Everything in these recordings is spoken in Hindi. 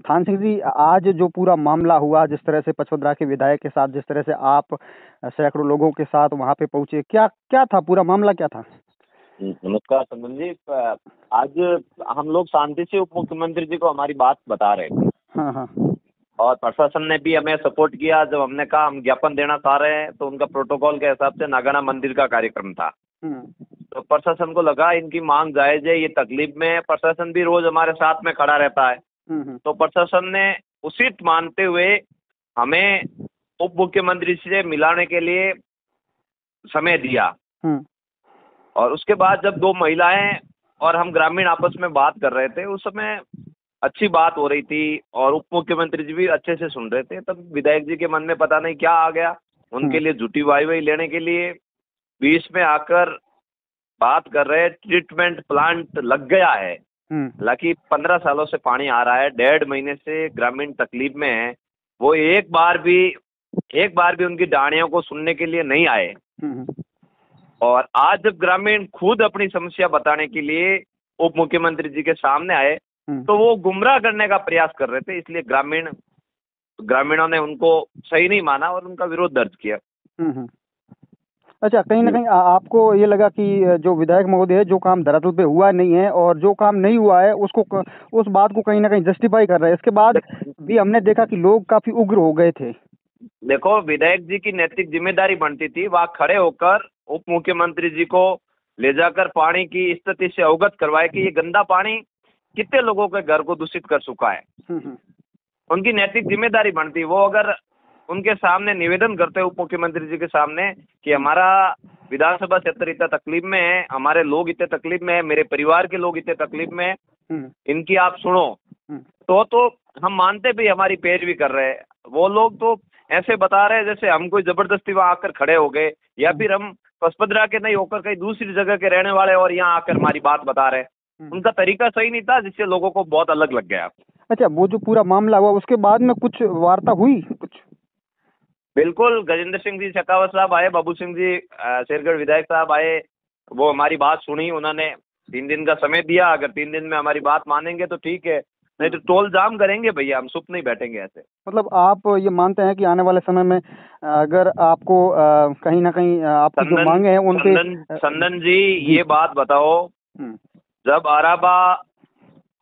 थान सिंह जी, आज जो पूरा मामला हुआ, जिस तरह से पचपदरा के विधायक के साथ, जिस तरह से आप सैकड़ों लोगों के साथ वहां पे पहुंचे, क्या क्या था, पूरा मामला क्या था? नमस्कार संबंध जी। आज हम लोग शांति से उप मुख्यमंत्री जी को हमारी बात बता रहे थे। हाँ हाँ। और प्रशासन ने भी हमें सपोर्ट किया। जब हमने कहा हम ज्ञापन देना चाह रहे हैं तो उनका प्रोटोकॉल के हिसाब से नागाना मंदिर का कार्यक्रम था। तो प्रशासन को लगा इनकी मांग जायज है, ये तकलीफ में है। प्रशासन भी रोज हमारे साथ में खड़ा रहता है। तो प्रशासन ने उचित मानते हुए हमें उप मुख्यमंत्री से मिलाने के लिए समय दिया। और उसके बाद जब दो महिलाएं और हम ग्रामीण आपस में बात कर रहे थे, उस समय अच्छी बात हो रही थी और उप मुख्यमंत्री जी भी अच्छे से सुन रहे थे। तब विधायक जी के मन में पता नहीं क्या आ गया, उनके लिए झूठी वाई लेने के लिए बीच में आकर बात कर रहे। ट्रीटमेंट प्लांट लग गया है, हालांकि 15 सालों से पानी आ रहा है, 1.5 महीने से ग्रामीण तकलीफ में है। वो एक बार भी उनकी डाणियों को सुनने के लिए नहीं आए। और आज जब ग्रामीण खुद अपनी समस्या बताने के लिए उप मुख्यमंत्री जी के सामने आए तो वो गुमराह करने का प्रयास कर रहे थे। इसलिए ग्रामीणों ने उनको सही नहीं माना और उनका विरोध दर्ज किया। अच्छा, कहीं ना कहीं आपको ये लगा कि जो विधायक महोदय है, जो काम धरातल पे हुआ नहीं है और जो काम नहीं हुआ है उसको उस बात को कहीं ना कहीं जस्टिफाई कर रहे हैं। इसके बाद भी हमने देखा कि लोग काफी उग्र हो गए थे। देखो, विधायक जी की नैतिक जिम्मेदारी बनती थी वहाँ खड़े होकर उप मुख्यमंत्री जी को ले जाकर पानी की स्थिति से अवगत करवाए कि ये गंदा पानी कितने लोगों के घर को दूषित कर चुका है। उनकी नैतिक जिम्मेदारी बनती। वो अगर उनके सामने निवेदन करते उप मुख्यमंत्री जी के सामने कि हमारा विधानसभा क्षेत्र इतना तकलीफ में है, हमारे लोग इतने तकलीफ में है, मेरे परिवार के लोग इतने तकलीफ में है, इनकी आप सुनो, तो हम मानते भी, हमारी पैरवी कर रहे हैं। वो लोग तो ऐसे बता रहे हैं जैसे हम कोई जबरदस्ती वहां आकर खड़े हो गए या फिर हम पचपदरा के नहीं होकर कहीं दूसरी जगह के रहने वाले और यहाँ आकर हमारी बात बता रहे हैं। उनका तरीका सही नहीं था, जिससे लोगों को बहुत अलग लग गया। अच्छा, वो जो पूरा मामला हुआ उसके बाद में कुछ वार्ता हुई कुछ? बिल्कुल, गजेंद्र सिंह जी शेखावत साहब आए, बाबू सिंह जी शेरगढ़ विधायक साहब आए, वो हमारी बात सुनी। उन्होंने 3 दिन का समय दिया। अगर 3 दिन में हमारी बात मानेंगे तो ठीक है, नहीं तो टोल जाम करेंगे भैया, हम चुप नहीं बैठेंगे ऐसे। मतलब आप ये मानते हैं कि आने वाले समय में अगर आपको कहीं ना कहीं आपकी जो मांगे हैं उनके संदन जी ये बात बताओ, जब अराबा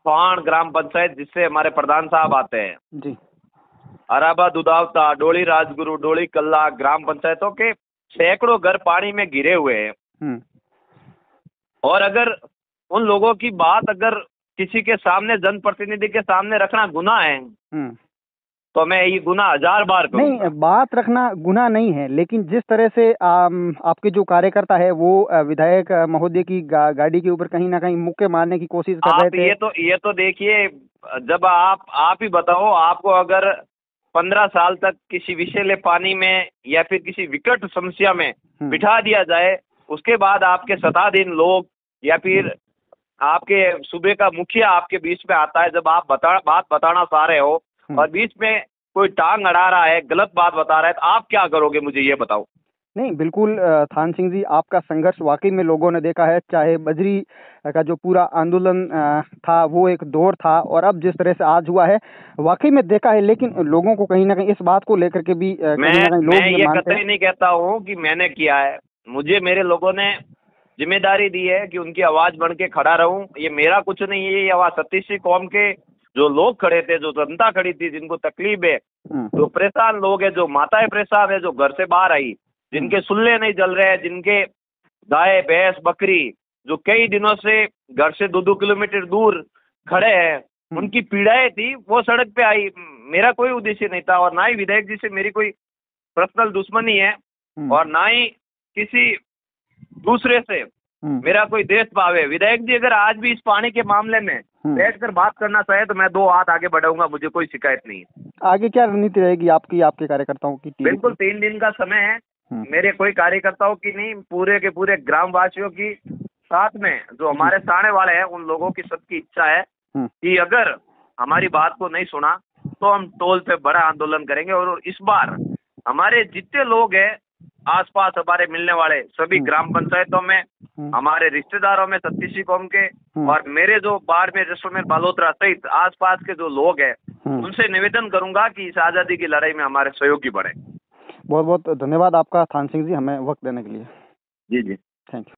फाण ग्राम पंचायत जिससे हमारे प्रधान साहब आते हैं जी, अराबा दुधावता, डोली राजगुरु, डोली कल्ला ग्राम पंचायतों के सैकड़ों घर पानी में घिरे हुए हैं। और अगर उन लोगों की बात अगर किसी के सामने, जनप्रतिनिधि के सामने रखना गुनाह है तो मैं ये गुनाह 1000 बार करूंगा। नहीं, बात रखना गुनाह नहीं है, लेकिन जिस तरह से आपके जो कार्यकर्ता है वो विधायक महोदय की गाड़ी के ऊपर कहीं ना कहीं मुक्के मारने की कोशिश कर रहे थे। ये तो देखिए, जब आप ही बताओ, आपको अगर 15 साल तक किसी विषैले पानी में या फिर किसी विकट समस्या में बिठा दिया जाए, उसके बाद आपके सत्ताधीन लोग या फिर आपके सूबे का मुखिया आपके बीच में आता है, जब आप बात बताना चाह रहे हो और बीच में कोई टांग अड़ा रहा है, गलत बात बता रहा है, तो आप क्या करोगे, मुझे ये बताओ। नहीं, बिल्कुल थान सिंह जी, आपका संघर्ष वाकई में लोगों ने देखा है। चाहे बजरी का जो पूरा आंदोलन था वो एक दौर था, और अब जिस तरह से आज हुआ है वाकई में देखा है। लेकिन लोगों को कहीं ना कहीं इस बात को लेकर के भी मैं ये कतई नहीं कहता हूँ कि मैंने किया है। मुझे मेरे लोगों ने जिम्मेदारी दी है कि उनकी आवाज बन के खड़ा रहूं। ये मेरा कुछ नहीं है, ये आवाज सतीशी कौम के जो लोग खड़े थे, जो जनता खड़ी थी, जिनको तकलीफ है, जो परेशान लोग हैं, जो माताएं परेशान है, जो घर से बाहर आई, जिनके सुल्ले नहीं जल रहे हैं, जिनके गाय भैंस बकरी जो कई दिनों से घर से 2-2 किलोमीटर दूर खड़े हैं, उनकी पीड़ाएं थी, वो सड़क पे आई। मेरा कोई उद्देश्य नहीं था और ना ही विधायक जी से मेरी कोई पर्सनल दुश्मनी है और ना ही किसी दूसरे से मेरा कोई देश भाव है। विधायक जी अगर आज भी इस पानी के मामले में बैठकर बात करना चाहे तो मैं 2 हाथ आगे बढ़ाऊंगा, मुझे कोई शिकायत नहीं है। आगे क्या रणनीति रहेगी आपकी, आपके कार्यकर्ताओं की? बिल्कुल 3 दिन का समय है, मेरे कोई कार्यकर्ताओं की नहीं, पूरे के पूरे ग्रामवासियों की, साथ में जो हमारे सामने वाले हैं उन लोगों की सबकी इच्छा है कि अगर हमारी बात को नहीं सुना तो हम टोल पे बड़ा आंदोलन करेंगे। और इस बार हमारे जितने लोग हैं आसपास हमारे मिलने वाले सभी ग्राम पंचायतों में, हमारे रिश्तेदारों में सतीशी कौम के और मेरे जो बाड़मेर, जैसलमेर, बालोतरा सहित आसपास के जो लोग हैं उनसे निवेदन करूंगा कि इस आज़ादी की लड़ाई में हमारे सहयोगी बढ़े। बहुत बहुत धन्यवाद आपका थान सिंह जी, हमें वक्त देने के लिए। जी जी। Thank you.